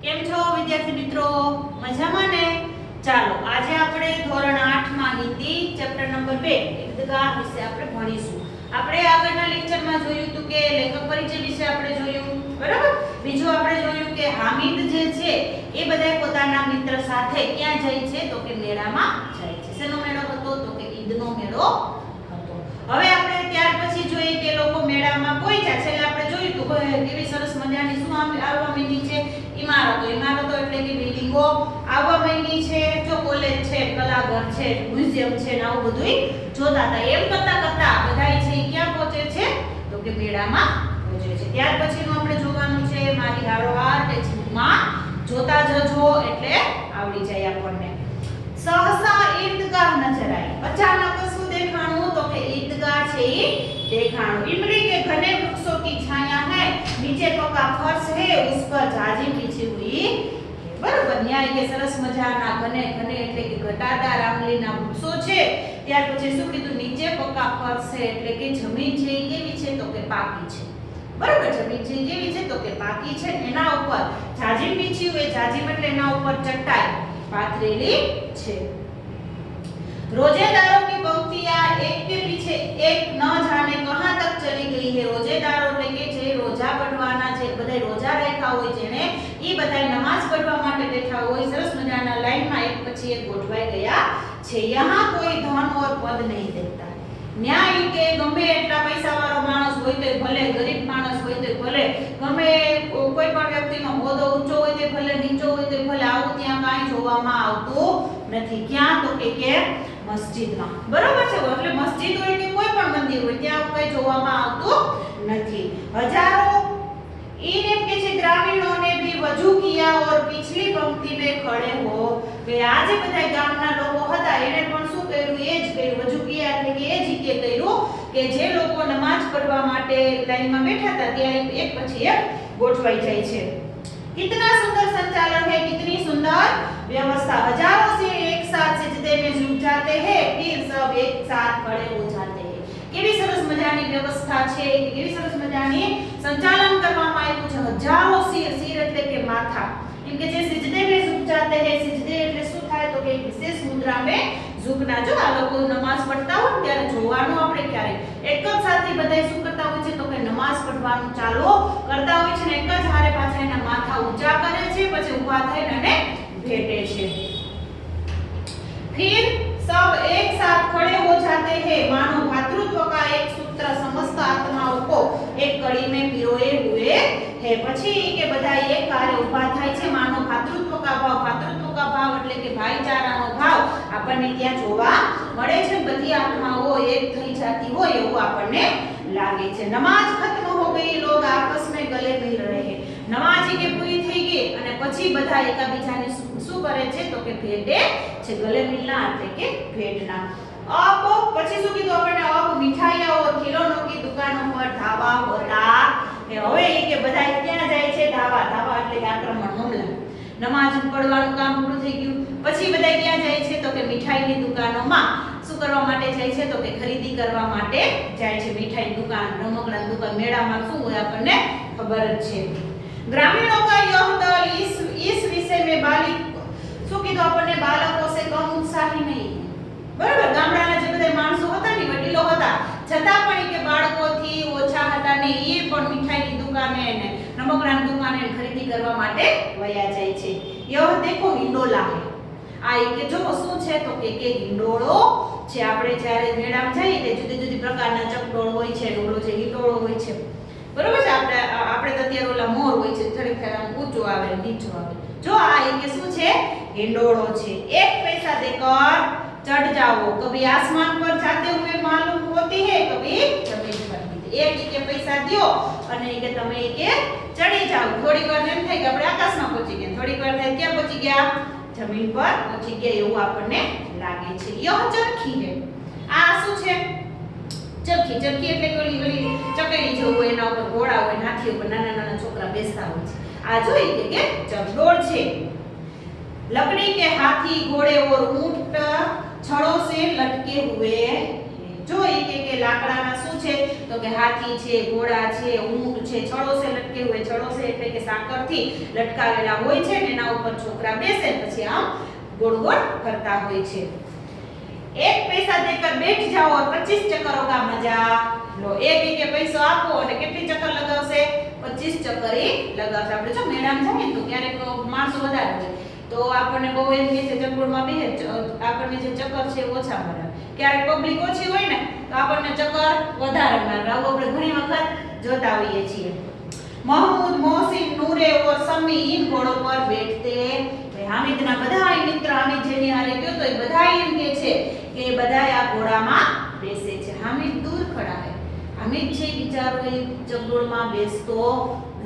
કેમ છો વિદ્યાર્થી મિત્રો? મજામાં ને? ચાલો આજે આપણે ધોરણ 8 માં હિન્દી ચેપ્ટર નંબર 2 ઈદગાહ વિશે આપણે ભણીશું. આપણે આગળના લેક્ચરમાં જોયું હતું કે લેખક પરિચય વિશે આપણે જોયું, બરાબર? બીજું આપણે જોયું કે હામિદ જે છે એ બધાય પોતાના મિત્ર સાથે ક્યાં જાય છે તો કે મેળામાં જાય છે. શેનો મેળો હતો તો કે ઈદનો મેળો હતો. હવે આપણે ત્યાર પછી જોઈએ કે લોકો મેળામાં પહોંચ્યા. છેલ્લે આપણે જોયું હતું કે કેવી સરસ મજાની શું આવવા માંડી છે ઇમારતો એટલે કે બિલ્ડિંગો આવવા માંડી છે. જો કોલેજ છે, કલાઘર છે, મ્યુઝિયમ છે ને આવું બધું જોતા હતા. એમ કરતા કરતા બધાય છે ક્યાં પહોંચે છે તો કે મેળામાં પહોંચે છે. ત્યાર પછીનું આપણે જોવાનું છે મારી હારોહાર ટેક્સ્ટબુકમાં જોતા જજો એટલે આવડી જાય આપણને. सहसा ईदगाह नजर आई. अचानक શું દેખાણું તો કે ईदगाह છે ઈ દેખાણું. इमली के घने वृक्षों की छाया है, नीचे पका फर्श है, उस पर झाजी बिछी हुई. બરાબર, ન્યાય કે સરસ મજાના ઘને ઘને એટલે કે ઘટાદાર આંબલીના વૃક્ષો છે. ત્યાર પછી શું કીધું? નીચે પકા ફર્શ છે એટલે કે જમીન છે એ કેવી છે તો કે પાકી છે. બરાબર, જમીન છે કેવી છે તો કે પાકી છે. એના ઉપર જાજીમ બીછી હોય, જાજીમ એટલે એના ઉપર ચટાઈ પાથરેલી છે. रोजेदारों की पंक्तियां एक के पीछे एक न जाने कहां तक चली गई है. रोजेदारो એટલે કે જે રોજા પઢવાના છે, બધાય રોજા રાખ્યા હોય જેને, ઈ બધાય નમાઝ પઢવા માટે બેઠા હોય, સરસ મજાના લાઈનમાં એક પછી એક ગોઠવાઈ ગયા છે. यहां कोई धन और पद नहीं देखता. ન્યાય કે ગમે એટલા પૈસાવાળો માણસ હોય તો ભલે, ગરીબ માણસ હોય તો ભલે, ગમે કોઈ પણ વ્યક્તિનો હોદ્દો ઊંચો હોય તો ભલે, નીચો હોય તો ભલે, આવું ત્યાં કાંઈ જોવામાં આવતું નથી. ક્યાં તો કે મસ્જિદમાં. બરોબર છે, એટલે મસ્જિદ હોય કે કોઈ પણ મંદિર હોય ત્યાં કઈ જોવામાં આવતું નથી. હજારો इन के જે ગ્રામીણોને भी वजू किया और पिछली पंक्ति में खड़े हो કે આજે બધા ગામના લોકો હતા એને પણ શું કર્યું? એ જ કર્યું. વજુ કિયા એટલે કે એ જ કે કર્યું કે જે લોકો નમાઝ પઢવા માટે લાઈનમાં બેઠા હતા ત્યાં એક પછી એક ગોઠવાઈ જાય છે. कितना सुंदर संचालन है, कितनी सुंदर व्यवस्था. हजारों से एक साथ सजदे में झुक जाते हैं, फिर सब एक साथ खड़े हो जाते हैं. કેવી સરસ મજાની વ્યવસ્થા છે, કેવી સરસ મજાની સંચાલન કરવામાં આવ્યું છે. હજારો સિર એટલે કે માથા, એમ કે જે સિજદે में झुक जाते हैं. સિજદે એટલે શું થાય તો કે વિશેષ મુદ્રા में झुकना. જો આ લોકો નમાઝ પઢતા હોય ત્યારે જોવાનું આપણે ક્યારે એક જ સાથે બધાય શું કરતા હોય છે તો કે નમાઝ પઢવાનું ચાલુ કરતા હોય છે ને એક જ હારે પાછા એના માથા ઊંચા કરે છે, પછી ઊભા થઈને અને ભેટે છે. फिर सब एक साथ खड़े हो जाते हैं, मानो भातृत्व का एक सूत्र समस्त आत्माओं को एक कड़ी में पिरोए हुए है. પછી કે બધા એક હારે ઊભા થાય છે. માનો ભાતૃત્વ કા ભાવ. ભાતૃત્વ કા ભાવ એટલે કે ભાઈચારાનો ભાવ આપણને ત્યાં જોવા મળે છે. બધી આત્માઓ એક થઈ જાતી હોય એવું આપણને લાગે છે. નમાઝ ખત્મ હો ગઈ, લોગ આપસ में गले मिल रहे हैं. નમાઝ કે પૂરી થઈ ગઈ અને પછી બધા એકબીજાને શું કરે છે તો કે ભેટે છે. ગલે મિલના એટલે કે ભેટના. अब પછી શું કીધું આપણને? अब मिठाइयां और खिलौनों की दुकानों पर धावा होता है. હવે એ કે બધા ક્યાં જાય છે? ધાવા. ધાવા એટલે કે આક્રમણ, હુમલા. નમાઝ પઢવાનું કામ પૂરું થઈ ગયું પછી બધા ક્યાં જાય છે તો કે મીઠાઈની દુકાનોમાં શું કરવા માટે જાય છે તો કે ખરીદી કરવા માટે જાય છે. મીઠાઈની દુકાન, રમકડાની દુકાન, મેળામાં શું હોય આપણને ખબર જ છે. ग्रामीणों का यह दल इस विषय में बालिक શું કીધું આપણને? બાળકો से कम उत्साही नहीं. બરાબર, ગામડાના જે બધા માણસો હતા ને, વડીલો હતા, છતાં પણ કે બાળકોથી ઓછા હતા ને એ પણ મીઠાઈની દુકાને ને રમકડાની દુકાને ખરીદી કરવા માટે વયા જાય છે. यह देखो हिंडोला है. આ કે જો શું છે તો કે હિંડોળો છે. આપણે જ્યારે મેળામાં જઈએ તે જુદી જુદી પ્રકારના ચકડોળ હોય છે, ડોળો છે, હિંડોળો હોય છે. બરોબર છે. આપણે તો અત્યારે ઓલા મોર હોય છે, થોડીક ફેર ઊંચો આવે નીચો આવે. જો આ કે શું છે? હિંડોળો છે. એક પૈસા દેकर चढ़ जाओ, कभी आसमान पर जाते हुए मालूम होती है, कभी जमीन पर भी. एक के पैसा दियो અને કે તમે કે ચડી જાઓ. થોડીક વાર એમ થાય કે આપણે આકાશમાં પહોંચી ગયા, થોડીક વાર થાય ક્યાં પહોંચી ગયા? જમીન પર પહોંચી ગયા એવું આપણને લાગે છે. यह चरखी है. આ શું છે? ચરખી. ચરખી એટલે ગળી ગળી ચકડી જેવું હોય, એના ઉપર ઘોડા હોય, હાથી ઉપર નાના નાના છોકરા બેસતા હોય છે. આ જોઈ કે ચકડોળ છે. लकड़ी के हाथी, घोड़े और ऊंट छड़ों से लटके हुए. જો ઈ કે લાકડાના શું છે તો કે હાથી છે, ઘોડા છે, ઊંટ છે, છડો સે લટકે हुए, છડો સે એટલે કે સાકરથી લટકાવેલા હોય છે ને એના ઉપર છોકરા બેસે પછી આમ गोल गोल करता હોય છે। एक पैसा देकर बैठ जाओ और 25 चक्करों का मजा लो। एक के पैसा આપો અને કેટલી ચક્કર લગાવશે 25 ચક્કર ઈ લગાવશે। આપણે જો મેળામાં જઈએ તો ક્યારેક માણસો વધારે હોય તો આપણને બહુ એમ કે છે ચક્કરમાં બેહે આપણને જે ચક્કર છે ઓછા મળે, ક્યારેક પબ્લિક ઓછી હોય ને તો આપણને ચક્કર વધારે મળે। આવું આપણે ઘણી વખત જોતા હોઈએ છીએ। महमूद, मोहसिन, नूरे और समी इन घोड़ों पर बैठते। हामिदना बधाई मित्र हामिद जेनी हारे गयो तो बधाई एम के छे के बधाई आ घोड़ाમાં બેસે છે। हामिद दूर खड़ा है। हामिद છે બિચારો એ ચકડોળમાં બેસતો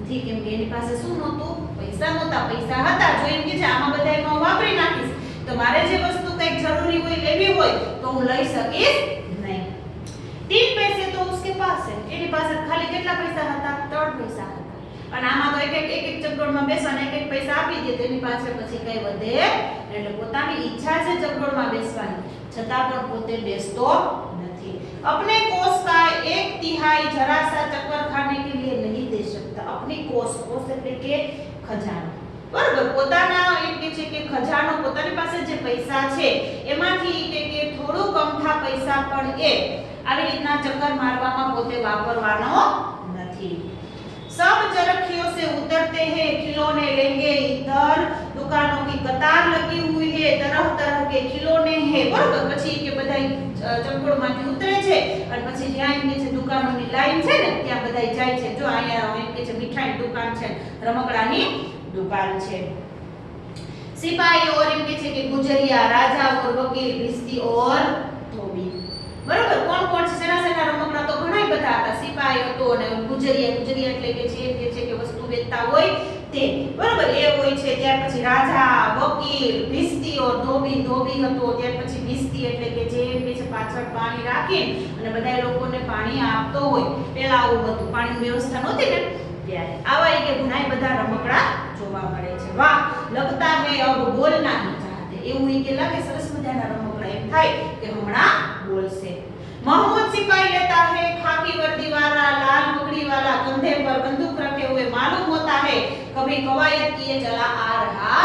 નથી કેમ કે એની પાસે શું નહોતું પૈસા નહોતા। પૈસા હતા જો એમ કે છે આમાં બધાયમાં વાપરી નાખીશ તો મારે જે વસ્તુ કંઈક જરૂરી હોય લેવી હોય તો હું લઈ શકીશ નહીં। 3 पैसे तो उसके पास है। એની પાસે ખાલી કેટલા પૈસા હતા 3 પૈસા હતા અને આમાં તો એક ચકડોળમાં બેસવાને એક પૈસા આપી દે તેની પાસે પછી કઈ વધે એટલે પોતાની ઈચ્છા છે ચકડોળમાં બેસવાની છતાં પણ પોતે બેસતો નથી। अपने कोष का 1/3 जरा सा चक्कर खाने के लिए नहीं दे सकता। अपनी कोष એટલે કે ખજાનો બરાબર પોતાના એમ કે છે કે ખજાનો પોતાની પાસે જે પૈસા છે એમાંથી કે થોડું કમઠા પૈસા પણ એ આવી રીતના ચક્કર મારવામાં પોતે વાપરવાનો નથી। सब चरखियों से उतरते हैं, खिलौने लेंगे, इधर दुकानों की कतार लगी हुई है, तरह तरह के खिलौने हैं। बराबर પછી કે બધાય ચકડોળમાંથી ઉતરે છે અને પછી જ્યાં એમ કે છે દુકાનોની લાઈન છે ને ત્યાં બધાય જાય છે। જો અહીંયા એમ કે છે મીઠાઈની દુકાન છે, રમકડાની दुकान છે। सिपाही और एम के छे के गुजरिया, राजा और वकील, भिस्ती और धोबी। बराबर कोण कोण છે સેના સેના રમકડા તો ઘણાય બધા હતા। સિપાઈ હતો અને ગુજરિયા એટલે કે છે કે છે કે વસ્તુ વેચતા હોય તે બરાબર એ હોય છે। ત્યાર પછી રાજા, વકીલ, भिस्ती और धोबी હતો। ત્યાર પછી भिस्ती એટલે કે જે એમ કે છે પાછળ પાણી રાખીને અને બધા લોકોને પાણી આપતો હોય પેલા આવું હતું પાણીની વ્યવસ્થા નહોતી ને ત્યારે આવા કે ઘણાય બધા રમકડા જોવા મળે છે। વાહ लगता है अब बोलना ही चाहते એવું કે લાગે સરસ મજાના રમકડા એમ થાય કે હમણાં बोलसे। महमूद सिपाही लेता है खाकी वर्दी वाला, लाल पगड़ी वाला, कंधे पर बंदूक रखे हुए मालूम होता है कभी कवायद किए चला आ रहा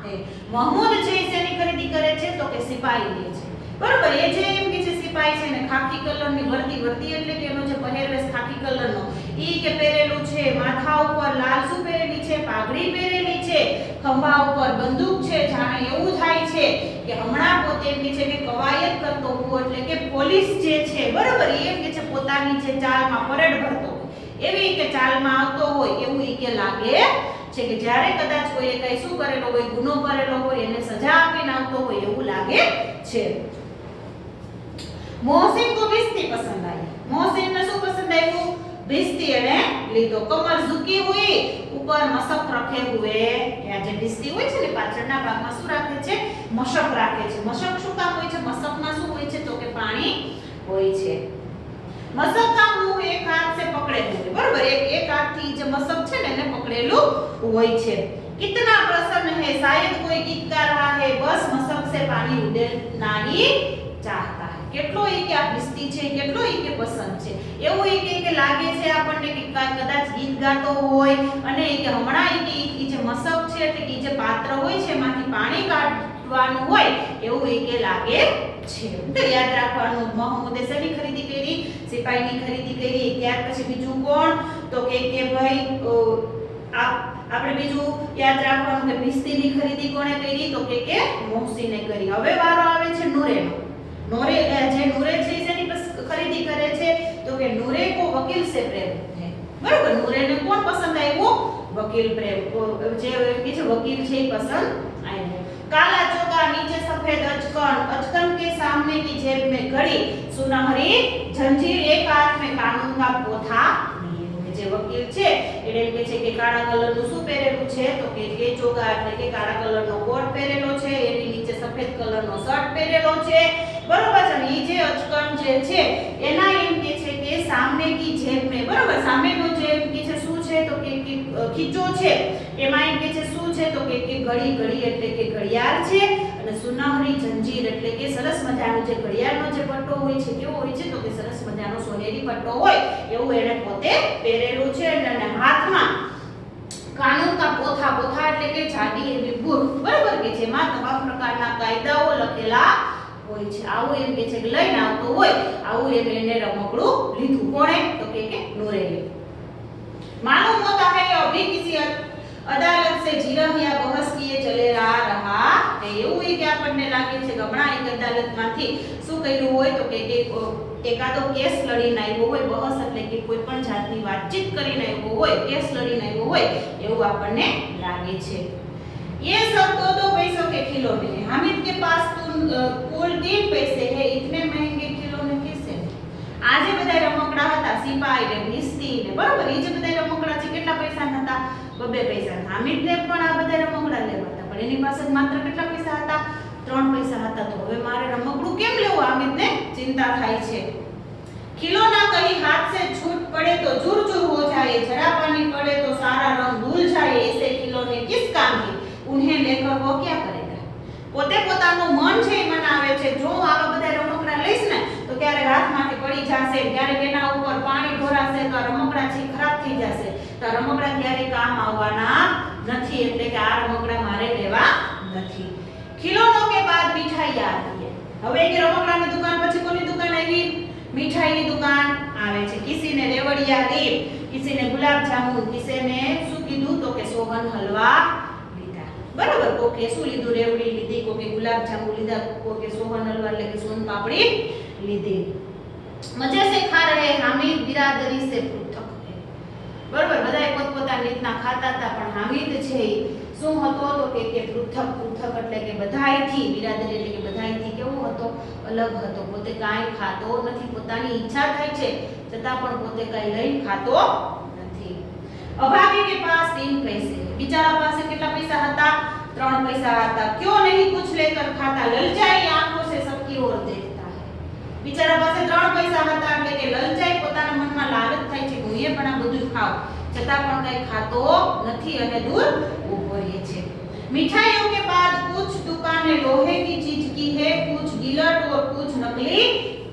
है। महमूद છે એની ખરીદી કરે છે તો કે સિપાઈ લે છે બરોબર। એ જે એમ કે છે સિપાઈ છે ને ખાકી કલરની વર્દી એટલે કે એનો જે પહેરવેશ ખાકી કલરનો ઈ કે પહેરેલું છે, માથા ઉપર લાલ શું પહેરેલી છે પાઘડી પહેરેલી છે, ખંભા ઉપર બંદૂક છે જાણે એવું થાય છે કે હમણાં પોતે એમ કે છે કે કવાયત કરતો હોય એટલે કે પોલીસ જે છે બરોબર એમ કે છે પોતાની જે ચાલમાં પરેડ ભરતો હોય એવી કે ચાલમાં આવતો હોય એવું ઈ કે લાગે છે કે જ્યારે કદાચ કોઈએ કઈ શું કરેલો હોય ગુનો કરેલો હોય એને સજા આપીને આવતો હોય એવું લાગે છે। मोहसिन को भिस्ती पसंद आई। मोहसिन ने શું પસંદ આવ્યું भिस्ती એને લીધો। કમર ઝુકી हुई, ऊपर मशक रखे हुए। આ જે भिस्ती હોય છે ને પાછળના ભાગમાં શું રાખે છે મશક રાખે છે। મશક શું કામ હોય છે મશકમાં શું હોય છે તો કે પાણી હોય છે। મશક का मुंह एक हाथ से पकड़ेલું હોય બરાબર એક હાથથી જે મશક છે ને એને પકડેલું હોય છે। कितना प्रसन्न है शायद कोई गीत गा रहा है बस मशक से पानी उड़ना ही चाहता है। કેટલો ઈ કે આ भिस्ती છે કેટલો ઈ કે પસંદ છે એવું ઈ કે લાગે છે આપણને કે કદાચ ગીત ગાતો હોય અને ઈ કે હમણાં ઈ જે મશક છે એટલે કે જે પાત્ર હોય છે એમાંથી પાણી કાઢવાનું હોય એવું ઈ કે લાગે છે। તો યાદ રાખવાનું महमूदે શેની ખરીદી કરી સિપાઈની ખરીદી કરી। ત્યાર પછી બીજું કોણ તો કે ભાઈ આપણે બીજું યાદ રાખવાનું કે भिस्तीની ખરીદી કોણે કરી તો કે મોહસિને કરી। હવે વારો આવે છે નૂરેનો। नूरे જે નૂરે છે જેની ખરીદી કરે છે તો કે નૂરે को वकील से प्रेम है बराबर। નૂરેને કોણ પસંદ આવ્યો વકીલ પ્રેમ જે કે છે વકીલ છે પસંદ આવ્યો। काला चोगा नीचे सफेद अचकन के सामने की जेब में घड़ी सुनहरी जंजीर एक हाथ में कानून का पोथा लिए हुए। જે વકીલ છે એટલે એમ કે છે કે કાળા કલરનું શું પહેરેલું છે તો કે ચોગા એટલે કે કાળા કલરનો કોટ પહેરેલો છે એની નીચે સફેદ કલરનો શર્ટ પહેરેલો છે બરોબર છે। ઈ જે અચકન જે છે એના એમ કે છે કે સામે કી જેબ में બરોબર સામેનો જે એમ કે છે શું છે તો કે ખીચો છે એમાં એમ કે છે શું છે તો કે ઘડી એટલે કે ઘડિયાળ છે અને સુનહરી જંજીર એટલે કે સરસ મજાનો જે ઘડિયાળનો જે પટ્ટો હોય છે કેવો હોય છે તો કે સરસ મજાનો સોનેરી પટ્ટો હોય એવું એને પોતે પહેરેલું છે અને હાથમાં કાનૂન કા પોથા એટલે કે જાડી એવી બુક, બરાબર કે જેમાં તમામ પ્રકારના કાયદાઓ લખેલા હોય છે. આવું એમ કે છે કે લઈને આવતો હોય આવું એમ એને રમકડું લીધું. કોણે તો કે નૂરે. मालूम होता है कि अभी किसी अदालत से जिरह या बहस किए चले रहा है. એવું કે આપણને લાગે છે કે હમણાં એક અદાલતમાંથી શું કર્યું હોય તો કે એકાદો કેસ લડીને આવ્યો હોય, બહસ એટલે કે કોઈ પણ જાતની વાતચીત કરીને આવ્યો હોય, કેસ લડીને આવ્યો હોય એવું આપણને લાગે છે. ये सब 2-2 पैसों के खिलौने हैं. हामिद के पास कुल 3 पैसे है. इतने महंगे खिलौने कैसे? આજે બધા રમકડા હતા સિપાઈ ને ભીસ્તી ને, બરોબર, એ જે બધા રમકડા છે કેટલા પૈસા હતા? 2 પૈસા. હામિદને પણ આ બધા રમકડા લેવા હતા પણ એની પાસે માત્ર કેટલા પૈસા હતા? 3 પૈસા હતા. તો હવે મારે રમકડું કેમ લેવું? હામિદને ચિંતા થાય છે. खिलौना कहीं हाथ से छूट पड़े तो चूर चूर हो जाए, जरा पानी पड़े तो सारा रंग धुल जाए, ऐसे खिलौने किस काम के? उन्हें लेकर वो क्या करेगा? પોતે પોતાનું મન છે એ મનાવે છે. જો આવા બધા રમકડા લઈશ ને તો ક્યારે હાથમાંથી પડી જશે, ક્યારે એના ઉપર પાણી ઢોરાશે તો આ રમકડા છે ખરાબ થઈ જશે, તો આ રમકડા ક્યારે કામ આવવાના નથી, એટલે કે આ રમકડા મારે લેવા નથી. ખિલौनों के बाद मिठाई आती है. હવે એક રમકડાની દુકાન પછી કોની દુકાન આવી? मिठाई दुकान आवे छे. किसी ने रेवड़िया ली, किसी ने गुलाब जामुन, किसी ने શું કીધું તો કે સોહન હલવા લીધા, બરાબર. કોકે શું લીધું? રેવડી લીધી, કોકે ગુલાબ જામુન લીધા, કોકે સોહન હલવા એટલે કે સોન પાપડી લીધી. મજા से खा रहे हामिद बिरादरी से पृथक है. બરાબર, બધાએ પોતપોતાની રીતના ખાતા હતા પણ હામિદ છે શું હતો તો કે પૃથક એટલે કે બધાયથી, બિરાદરી એટલે કે બધાયથી કેવો હતો? અલગ હતો. પોતે કાંઈ ખાતો નથી, પોતાની ઈચ્છા થાય છે છતાં પણ પોતે કાંઈ લઈ ખાતો નથી. અભાગી के पास 3 पैसे. बिचारा પાસે કેટલા પૈસા હતા? 3 પૈસા હતા. क्यों नहीं कुछ लेकर खाता? ललचाई आंखों से सबकी ओर देखता है. बिचारा પાસે 3 પૈસા હતા એટલે કે લલચાઈ, પોતાના મનમાં લાલચ થાય છે હું એ પણ આ બધું ખાવ, છતાં પણ કંઈ ખાતો નથી અને દૂર ઊભો રહે છે. मिठाइयों के बाद कुछ दुकानें लोहे की चीज की है, कुछ गिलट और कुछ नकली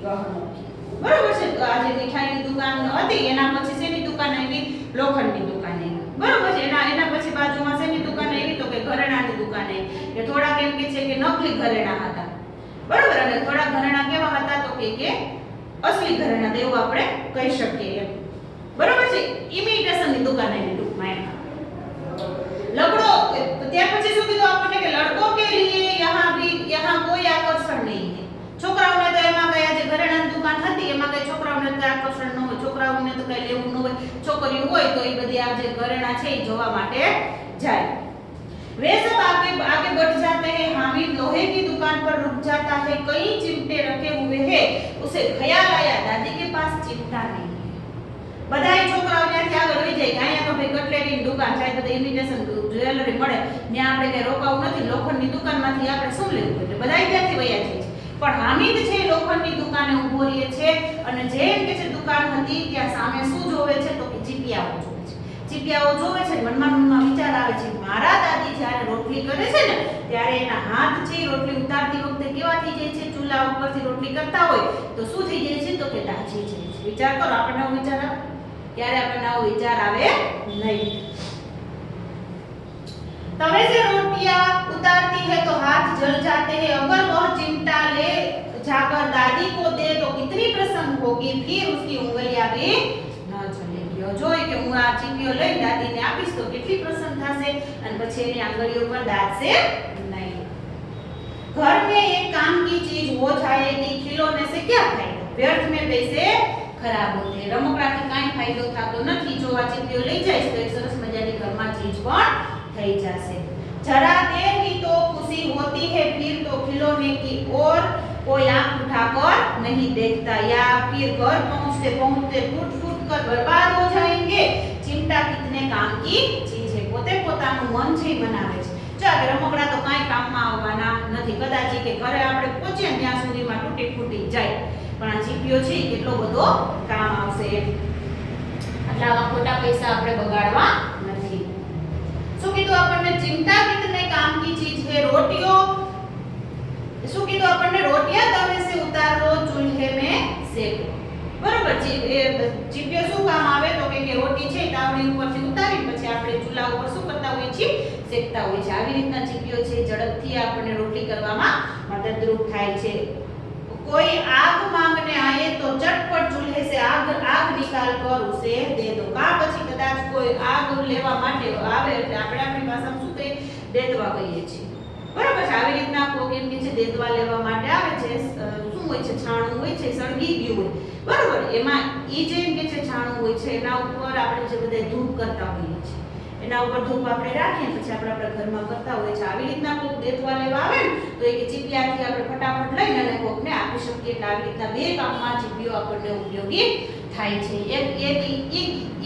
गहनों की. बराबर છે. તો આજે મીઠાઈની દુકાન હતી એના પછી શેની દુકાન આવી? લોખંડની દુકાન આવી, બરાબર છે. એના પછી બાજુમાં શેની દુકાન આવી તો કે ઘરેણાની દુકાન આવી. કે થોડા કેમ કે છે કે નકલી ઘરેણા હતા, બરાબર, અને થોડા ઘરેણા કેવા હતા તો કે અસલી ઘરેણા, તેવું આપણે કહી શકીએ, બરાબર છે. ઇમિટેશનની દુકાન આવી ટૂંકમાં. લગડો ત્યાર પછી શું કીધું આપણને કે લડકો કે લીએ યહાં કોઈ આકર્ષણ નહીં है. છોકરાઓને તો એમાં કઈ આજે ઘરેણાની દુકાન હતી એમાં કઈ છોકરાઓને તો આકર્ષણ ન હોય, છોકરાઓને તો કઈ લેવું ન હોય, છોકરીઓ હોય તો એ બધી આ જે ઘરેણા છે એ જોવા માટે જાય. वे सब आगे बढ़ जाते हैं. हामिद लोहे की दुकान पर रुक जाता है. कई चिमटे रखे हुए हैं. उसे ख्याल आया दादी के पास चिमटा नहीं है. બધાય છોકરાઓ ત્યાંથી આગળ વહી જાય કે અહીંયા તો ભાઈ કટલેરીની દુકાન છે, તો ઇમિટેશન જ્વેલરી મળે, ત્યાં આપણે કઈ રોકાવું નથી, લોખંડની દુકાનમાંથી આપણે શું લેવું? એટલે બધાય ત્યાંથી વયા જાય છે. પણ હામિદ છે લોખંડની દુકાને ઊભો રહે છે અને જેમ કે છે દુકાન હતી ત્યાં સામે શું જોવે છે તો કે ચીપિયાઓ જોવે છે. ચીપિયાઓ જોવે છે, મનમાં વિચાર આવે છે મારા દાદી જ્યારે રોટલી કરે છે ને ત્યારે એના હાથ છે રોટલી ઉતારતી વખતે કેવા થઈ જાય છે? ચૂલા ઉપરથી રોટલી કરતા હોય તો શું થઈ જાય છે તો કે દાજી જાય છે. વિચાર કરો, આપણને આવો વિચાર આવે? ક્યારે આપણને આવો વિચાર આવે નહીં. तवे से रोटियां उतारती है तो हाथ जल जाते हैं. अगर वह चिमटा ले जाकर दादी को दे तो कितनी प्रसन्न होगी, फिर उसकी उंगलियां भी न जलेगी. जो કે હું આ ચીપીઓ લઈ દાદીને આપીશ તો કેટલી પ્રસન્ન થશે અને પછી એની આંગળીઓ પર દાદશે નહીં. घर में एक काम की चीज हो जाएगी. खिलौने से क्या फायदा? व्यर्थ में पैसे खराब होते हैं. રમકડાથી કાંઈ ફાયદો થતો નથી. જો આ ચીપીઓ લઈ જાય તો એક સરસ મજાની ઘરમાં ચીજ પણ થઈ જશે. जरा देर ही तो खुशी होती है, फिर तो खिलौने की ओर कोई आंख उठाकर नहीं देखता, या फिर घर पहुंचते पहुंचते फूट फूट कर बर्बाद हो जाएंगे. चिमटा कितने काम की चीज है. પોતે પોતાનું મન છે બનાવે છે. જો આ રમકડા તો કાંઈ કામમાં આવવાના નથી. કદાચ કે ઘરે આપણે પહોંચીએ ત્યાં સુધીમાં તૂટી ફૂટી જાય, પણ આ ચીપીઓ છે કેટલો બધો કામ આવશે. એટલે આવા ખોટા પૈસા આપણે બગાડવા શું કીધું આપણને? चिमटा कितने काम की चीज है. रोटियों બરાબર છે. એ ચીપિયો શું કામ આવે તો કે રોટી છે તાવડી ઉપરથી ઉતારી પછી આપણે ચૂલા ઉપર શું કરતા હોઈએ છીએ, શેકતા હોઈએ છીએ. આવી રીતના ચીપિયો છે ઝડપથી આપણને રોટલી કરવામાં મદદરૂપ થાય છે. कोई आग मांगने आए तो चटपट चूल्हे से आग निकाल कर उसे दे दो. કા પછી કદાચ કોઈ આગ લેવા માટે આવે એટલે આપણે આપણી ભાષામાં શું કહીએ, દેતવા કહીએ છીએ. બરાબર છે. આવી રીતના કોઈ એમ કે છે દેતવા લેવા માટે આવે છે, શું હોય છે, છાણું હોય છે, સળગી ગયું હોય. બરાબર, એમાં ઈ જે એમ કે છે છાણું હોય છે એના ઉપર આપણે જે બધા ધૂપ કરતા હોઈએ છીએ, એના ઉપર ધૂપ આપણે રાખીએ પછી આપણે આપણા ઘરમાં કરતા હોઈએ છીએ. આવી રીતના કોઈ દેતવા લેવા આવે ને તો એ કે ચીપિયાથી આપણે ફટાફટ લઈને અને કોકને આપી શકીએ. એટલે આવી રીતના બે કામમાં ચીપિયો આપણને ઉપયોગી થાય છે. એક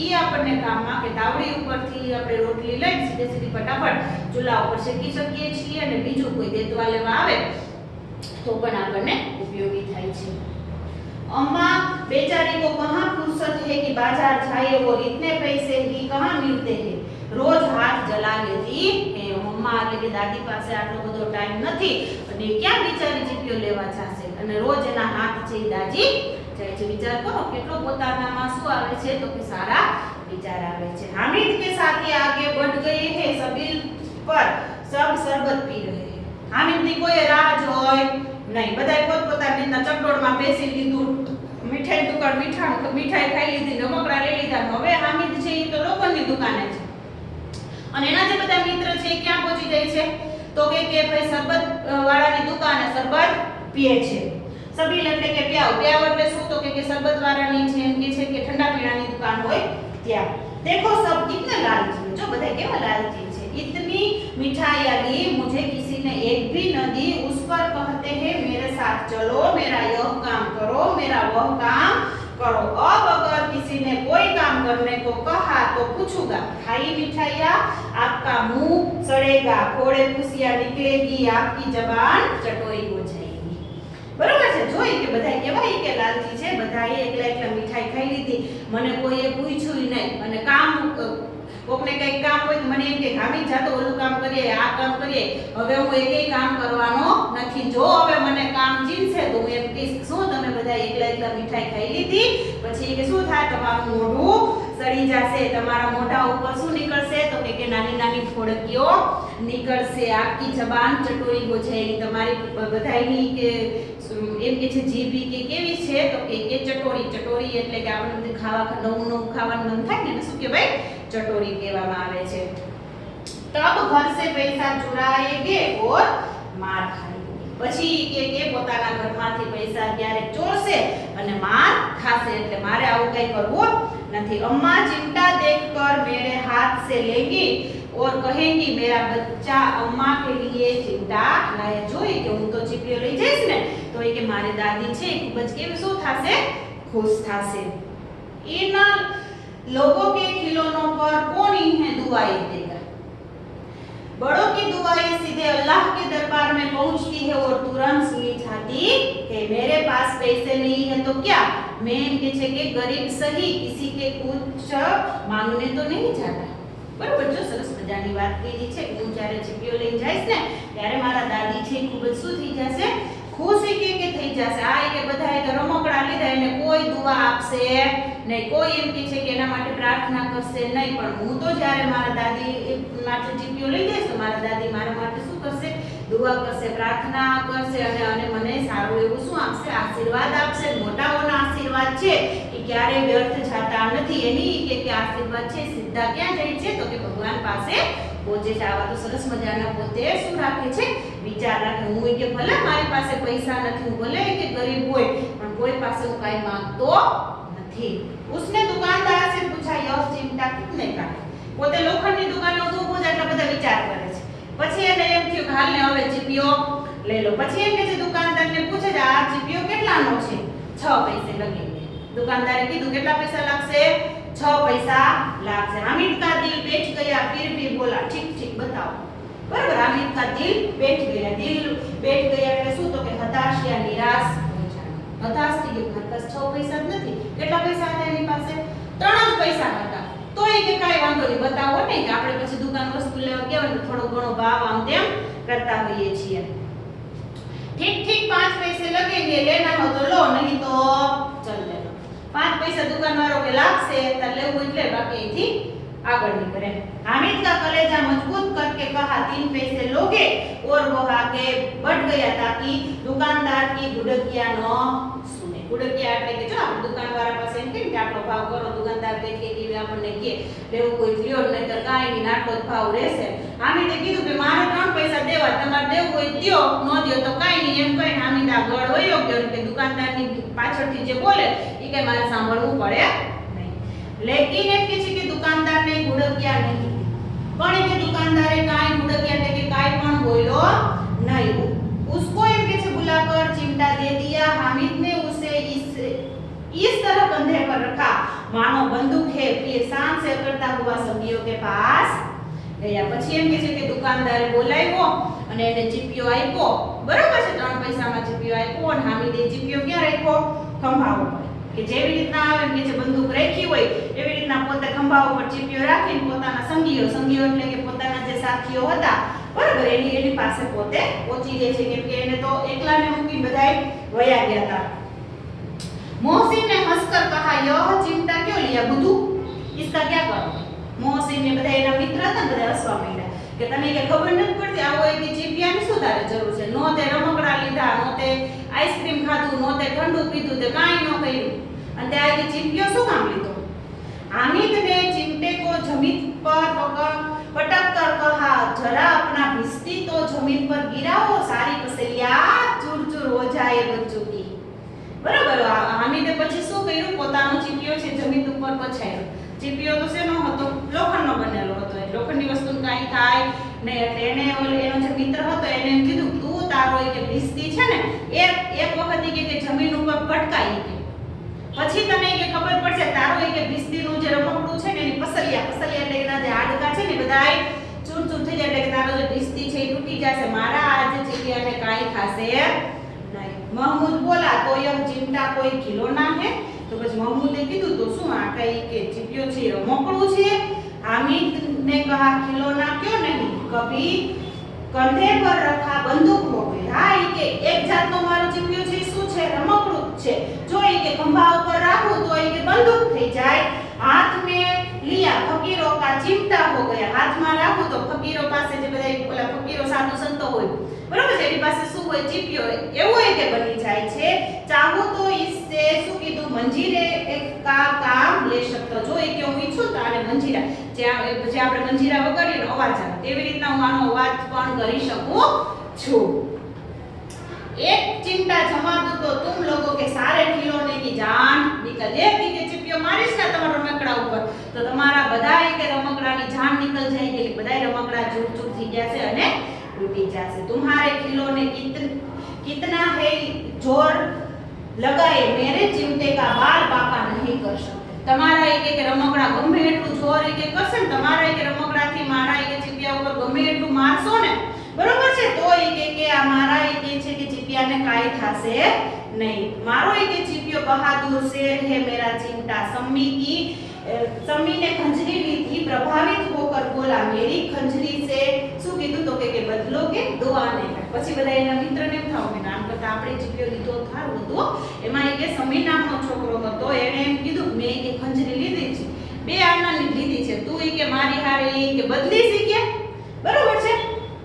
ઈ આપણને કામમાં કે તાવડી ઉપરથી આપણે રોટલી લઈને સીધી ફટાફટ ચૂલા ઉપર શેકી શકીએ છીએ અને બીજું કોઈ દેતવા લેવા આવે તો પણ આપણને ઉપયોગી થાય છે. अम्मा बेचारी को कहाँ फुर्सत है कि बाजार जाए और इतने पैसे ही कहाँ मिलते हैं, रोज हाथ जला लेती है. अम्मा એટલે કે દાદી પાસે આટલો બધો ટાઈમ નથી અને ક્યાં બિચારી ચીપિયો લેવા જશે અને રોજ એના હાથ છે દાજી જાય છે. વિચાર કરો કેટલો પોતાનામાં શું આવે છે તો કે સારા વિચાર આવે છે. हामिद के साथी आगे बढ़ गए हैं, सबील पर सब शरबत पी रहे हैं. हामिदની કોઈ રાહ જોઈ નહીં, બધાય પોતપોતાની રીતના ચકડોળમાં બેસી લીધું, મીઠાઈ દુકાન મીઠાઈ ખાઈ લીધી, રમકડા લઈ લીધા. હવે હામિદ છે એ તો લોકોની દુકાને છે અને એના જે બધા મિત્ર છે એ ક્યાં પહોંચી જાય છે તો કે ભાઈ શરબત વાળાની દુકાને શરબત પીએ છે. સબીલ એટલે કે પ્યાવ એટલે શું તો કે શરબત વાળાની છે એમ કે છે કે ઠંડા પીણાની દુકાન હોય ત્યાં. देखो सब कितने लालची, जो બધા કેવા લાલચી છે. इतनी मिठाइयाँ ली, मुझे किसी ने एक भी न दी, उस पर कहते हैं मेरे साथ चलो, मेरा यह काम करो, मेरा वह काम करो. अब अगर किसी ने कोई काम करने को कहा तो पूछूंगा, खाई मिठाइयाँ, आपका मुंह सड़ेगा, फोड़े फुसियाँ निकलेगी, आपकी जबान चटोरी हो जाएगी. બરાબર છે. જોઈ કે બધા કેવા કે લાલચી છે, બધાએ એકલા મીઠાઈ ખાઈ લીધી, મને કોઈએ પૂછ્યું નહીં અને કામ કોકને કઈક કામ હોય તો મને એમ કે હામી જાતો ઓલું કામ કરીએ, આ કામ કરીએ, હવે હું એકેય કામ કરવાનો નથી. જો હવે મને કામ ચીનશે તો હું એમ કહીશ શું તમે બધા એકલા મીઠાઈ ખાઈ લીધી પછી કે શું થાય, તમારું મોઢું સડી જશે, તમારા મોઢા ઉપર શું નીકળશે તો કે નાની નાની ફોડકીઓ નીકળશે, આપકી જબાન ચટોરી હો જાયેગી, તમારી બધાયની કે એમ કે છે જીભી કે કેવી છે તો કે ચટોરી એટલે કે આપણે ખાવા નવું ખાવાનું મન થાય ને શું કહેવાય, ચટોરી કહેવામાં આવે છે. તબ ઘર સે પૈસા ચુરાએંગે ઓર માર ખાएंगे. પછી કે પોતાના ઘરમાંથી પૈસા ક્યારેક ચોરશે અને માર ખાશે. એટલે મારે આવું કઈ કરવું નથી. अम्मा चिमटा देखकर मेरे हाथ से लेंगी और कहेंगी मेरा बच्चा अम्मा के लिए चिमटा लाए. જોઈ કે હું તો ચીપિયો લઈ જઈશ ને તો એ કે મારી દાદી છે ખૂબ જ કેવી શું થાશે, ખુશ થાશે. इन लोगों के खिलौनों पर कौन इन्हें दुआएं देगा. बड़ों की दुआएं सीधे अल्लाह के दरबार में पहुंचती है और तुरंत सुनी जाती है. मेरे पास पैसे नहीं है तो क्या, मैं इनके છે કે गरीब सही किसी के कुछ मांगने तो नहीं जाता. બરાબર. જો સરસ મજાની વાત કરી છે. હું જ્યારે ચીપિયો લઈને જઈશ ને ત્યારે મારા દાદી છે ખૂબ જ શું થઈ જશે, ખુશી કે થઈ જશે. આ કે બધાએ તો રમકડા લીધા એને કોઈ દુઆ આપશે નહીં, કોઈ એમ કે છે કે એના માટે પ્રાર્થના કરશે નહીં, પણ હું તો જ્યારે મારા દાદી માટે ચીપિયો લઈ જઈશ તો મારા દાદી મારા માટે શું કરશે, દુઆ કરશે, પ્રાર્થના કરશે અને મને સારું એવું શું આપશે, આશીર્વાદ આપશે. મોટાઓના આશીર્વાદ છે એ ક્યારે વ્યર્થ જતા નથી. એની કે આશીર્વાદ છે સીધા ક્યાં જાય છે તો કે ભગવાન પાસે પહોંચે છે. આવા તો સરસ મજાના પોતે શું રાખે છે, વિચાર રાખે. હું કે ભલે મારી પાસે પૈસા નથી, હું ભલે કે ગરીબ હોય પણ કોઈ પાસે હું કાઈ માંગતો નથી. उसने दुकानदार से पूछा यह चिमटा कितने का है. પોતે લોખંડની દુકાને ઊભો જ એટલા બધા વિચાર કરે છે. પછી એને એમ થયું હાલને હવે ચીપિયો લઈ લો. પછી એમ કે છે દુકાનદારને પૂછે છે આ ચીપિયો કેટલાનો છે, 6 પૈસે लगेंगे. दुकानदारे કીધું કેટલા પૈસા લાગશે, 6 पैसा लागશે. हामिद का दिल बैठ गया फिर भी बोला ठीक ठीक बताओ. बराबर. हामिद का दिल बैठ गया એટલે શું તો કે હતાશ યા નિરાશ થઈ જાય. હતાશ થઈ ગયો. મારી પાસે 6 પૈસા જ નથી. કેટલા પૈસા હતા એની પાસે, 3 જ પૈસા હતા. તો એ કે કાઈ વાંધો નહીં, બતાવો ને કે આપણે પછી દુકાન વસ્તુ લેવા ગયા હોય તો થોડો ઘણો ભાવ આમ તેમ કરતા હોઈએ છીએ. ठीक ठीक 5 पैसे लगेंगे, लेना हो तो लो नहीं तो चल ले लो. 5 पैसा दुकान वालों के लागશે त लेવું એટલે बाकी એથી आगे नहीं करे। हामिद का कलेजा मजबूत करके कहा 3 पैसे लोगे और वो आगे बढ़ गया ताकि दुकानदार की गुड़किया न सुने। गुड़किया એટલે કે જો આપણે દુકાનવાળા પાસે એમ કે આટલો ભાવ કરો, દુકાનદાર દેખે કે આપણને કે લેવું કોઈ લ્યો નહીતર કાઈ નહીં, આટલો જ ભાવ રહેશે। હામિદે કીધું કે મારે 3 પૈસા દેવા, તમારે દેવું હોય દ્યો, ન દ્યો તો કાઈ નહીં એમ કહીને હામિદ આ ગળ વયો ગયો કે દુકાનદારની પાછળથી જે બોલે ઈ કે મારે સાંભળવું પડે નહીં। लेकिन એમ કે છે કે દુકાનદારને ગુડકિયા નહીં, પણ એ દુકાનદારે કાઈ ગુડકિયા એટલે કે કાઈ પણ બોલ્યો नहीं। उसको એમ કે છે बुलाकर चिमटा दे दिया। हामिद ने उसे इस तरह कंधे पर रखा मानो बंदूक है, फिर शान से करता हुआ सखियों के पास गया। પછી એમ કે છે કે દુકાનદારે બોલાવ્યો અને એને ચીપિયો આપ્યો, બરાબર છે, 3 પૈસામાં ચીપિયો આપ્યો અને હામિદે ચીપિયો ક્યાં રાખ્યો? ખંભા ઉપર। કે જેવી રીતના આવે કે જે બંદૂક રાખી હોય એવી રીતના પોતે ખંભા ઉપર ચીપિયો રાખીને પોતાના સંગીઓ એટલે કે પોતાના જે સાથીઓ હતા, બરાબર, એની પાસે પોતે પહોંચી જાય છે, કેમ કે એને તો એકલાને મૂકી બધાય વયા ગયા હતા। मोहसिन ने हंसकर कहा यह चिमटा क्यों लिया बुद्धू, इसका क्या करो? मोहसिन ने બધા એના મિત્ર હતા ને બધા હસવા માંડ્યા કે તને કે ખબર નથી પડતી આવો એક ચીપિયાની શું તારે જરૂર છે? નો તે રમકડા લીધા, નો તે આઈસ્ક્રીમ ખાધું, નો તે ઠંડુ પીધું, તે કાઈ ન કર્યું અને તે આ ચીપિયો શું કામ લીધો? हामिद ने चिमटे को जमीन पर पटक कर कहा जरा अपना भिस्ती तो जमीन पर गिराओ, सारी पसलियां चूर चूर हो जाए बच्चों की। बराबर। हामिदे પછી શું કર્યું? પોતાનો ચીપિયો છે જમીન ઉપર પછાડ્યો। ચીપિયો તો શેનો હતો? લોખંડનો બનેલો હતો, લોખંડની વસ્તુને કાઈ થાય નહીં એટલે એને એનો જે મિત્ર હતો એને એમ કીધું તું તારો કે भिस्ती છે ને એક વખત કે જમીન ઉપર પટકાઈ કે પછી તને કે ખબર પડશે તારો કે भिस्तीનું જે રમકડું છે ને એની પસલિયા એટલે એના જે હાડકા છે ને બધાય ચૂર થઈ જાય એટલે કે તારો જે भिस्ती છે એ તૂટી જશે, મારા આ જે ચીપિયાને કાઈ થાશે નહીં। महमूद बोला तो यह चिमटा कोई खिलौना है? तो પછી महमूदે કીધું તો શું આ કઈ કે ચીપિયો છે રમકડું છે? हामिद ने कहा खिलौना क्यों नहीं, कभी कंधे पर रखा बंदूक हो गई। हां ई के एक જાતનો મારો ચીપિયો છે શું છે? રમકડું છે। જો એ કે ખંભા ઉપર રાખું તો એ કે બંદૂક થઈ જાય। हाथ में लिया फकीरों का चिमटा हो गया। हाथમાં રાખું તો ફકીરો પાસે જે બધા ઓલા ફકીરો સાધુ સંતો હોય, બરાબર છે, એની પાસે શું હોય? ચીપિયો હોય, એવું એ કે બની જાય છે। ચાહું તો इससे શું કીધું? મંજીરે का काम ले सकતો। જો એ કે હું ઈચ્છું તો આને મંજીરા જે આપણે મંજીરા વગાડીને અવાજ આવે તેવી રીતના હું આનો અવાજ પણ કરી શકું છું। एक चिमटा जमा दो तो तुम लोगों के सारे खिलौने की जान निकल जाएगी। के चिपियो मारीश ना તમારા રમકડા ઉપર તો તમારા બધાય કે રમકડાની જાન निकल जाएगी, એટલે બધાય રમકડા ચૂર થઈ જશે અને તૂટી જશે। तुम्हारे खिलौने कितना है जोर लगाए मेरे चिमटे का बाल बाका नहीं कर सकते। તમારા કે રમકડા ગમે એટલું જોર કે કરશે ને તમારા કે રમકડાથી મારા કે ચીપિયા ઉપર ગમે એટલું મારશો ને, બરોબર છે, તો એ કે આ મારા કે છે કે ચીપિયાને કાઈ થાશે નહીં। મારો કે ચીપિયો બહાદુર શેર है मेरा चिमटा। सम्मी ने खंजरी ली थी, प्रभावित होकर बोला मेरी खंजरी से શું કીધું તો કે બદલોગે દો આને। પછી બધા એના મિત્રને એમ થાવ કે નામ કરતા આપણે ચીપિયો લીધો થારું હતો, એમાં એક સમી નામનો છોકરો હતો, એને એમ કીધું મેં કે ખંજરી લીધી છે, 2 આનાની લીધી છે, તું કે મારી હારે કે બદલી છે કે, બરોબર છે।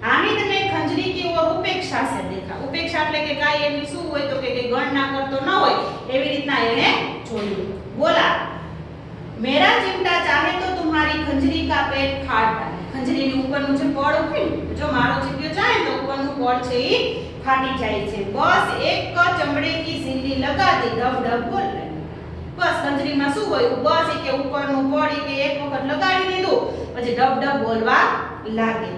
हामिद ने खंजरी की ओर उपेक्षा से देखा। उपेक्षा એટલે કે કાઈ એની શું હોય તો કે ગણના કરતો ન હોય એવી રીતના એને જોયું। बोला मेरा चिमटा चाहे तो तुम्हारी खंजरी का पेट फाड़ डाले। खंजरीની ઉપરનું જે પડ હોય જો મારો ચીપિયો ચાહે તો ઉપરનું પડ છે ઈ ફાટી જાય છે। બસ એક ચમડે की सिल्ली लगा दी, डब डब बोल रही। बस खंजरीમાં શું હોય? બસ કે ઉપરનું પડ કે એક વખત લગાડી દીધું પછી ડબ ડબ બોલવા લાગે।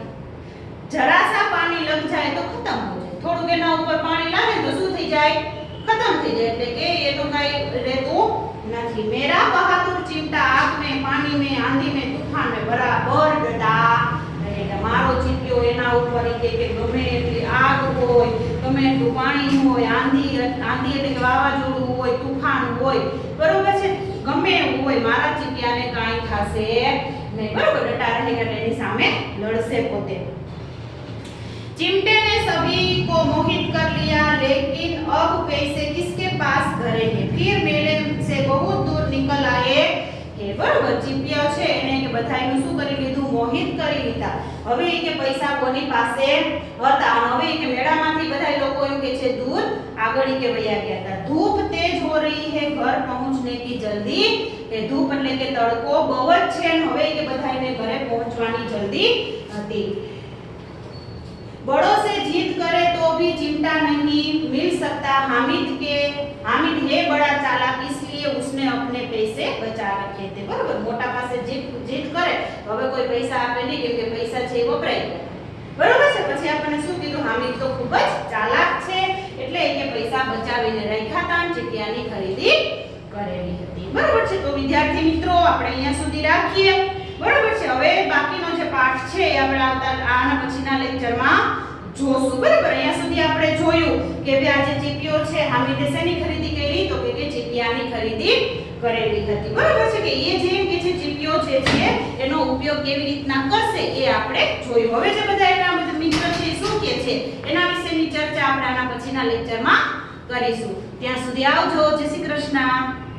जरा सा पानी लग जाए तो खत्म हो जाए। थोड़ું એના ઉપર પાણી લાગે તો શું થઈ જાય? खत्म થઈ જાય, એટલે કે એ તો કાઈ રહેતું નથી। मेरा बहादुर चिमटा आग में, पानी में, आंधी में, तूफान में बराबर डटा रहेगा। મારો ચીપિયો એના ઉપર કે ગમે એટલી આગ હોય, ગમે એટલું પાણી હોય, આંધી એટલે કે વાવાઝોડું હોય, તૂફાન હોય, બરોબર છે, ગમે એવું હોય, મારા ચીપિયાને કાઈ થાશે નહીં, બરોબર, ડટા રહેगा, એની સામે લડશે પોતે। चिमटे ने सभी को मोहित कर लिया, लेकिन अब पैसे किसके पास धरेंगे? फिर मेले से बहुत दूर निकल आए કે બરાબર ચીપિયા છે એને કે બધાયનું શું કરી લીધું મોહિત કરી લીધા હવે એ કે પૈસા કોની પાસે હતા અને હવે એ કે મેળામાંથી બધાય લોકો એમ કે છે દૂર આગળ કે વયા ગયા હતા ધૂપ તેજ हो रही है घर पहुंचने की जल्दी કે ધૂપ એટલે કે તડકો બહુ જ છે અને હવે કે બધાયને ઘરે પહોંચવાની જલ્દી હતી बड़ों से जीत करे तो भी चिमटा नहीं मिल सकता हामिद है बड़ा चालाक इसलिए उसने अपने पैसे बचा रखे थे बराबर मोटा પાસે જીત કરે તો હવે કોઈ પૈસા આપે નહીં કેમ કે પૈસા છે એ વપરાઈ ગયા બરાબર છે પછી આપણને શું કીધું હામિદ તો ખૂબ જ ચાલાક છે એટલે એ પૈસા બચાવીને રાખ્યા હતા અને જગ્યાની ખરીદી કરેલી હતી બરાબર છે તો વિદ્યાર્થી મિત્રો આપણે અહીંયા સુધી રાખીએ બરાબર છે હવે બાકીનો જે પાઠ છે એ આપણે આવતા આના પછીના લેક્ચરમાં જોશું બરાબર અહીંયા સુધી આપણે જોયું કે બે આ જે ચીપિયો છે હામિદે શેની ખરીદી કરી તો કે ચીપિયાની ખરીદી કરેલી હતી બરાબર છે કે એ જે કે છે ચીપિયો છે એનો ઉપયોગ કેવી રીતના કરશે એ આપણે જોયું હવે જે બધા એના મિત્ર છે શું કહે છે એના વિશેની ચર્ચા આપણે આના પછીના લેક્ચરમાં કરીશું ત્યાં સુધી આવજો જય શ્રી કૃષ્ણ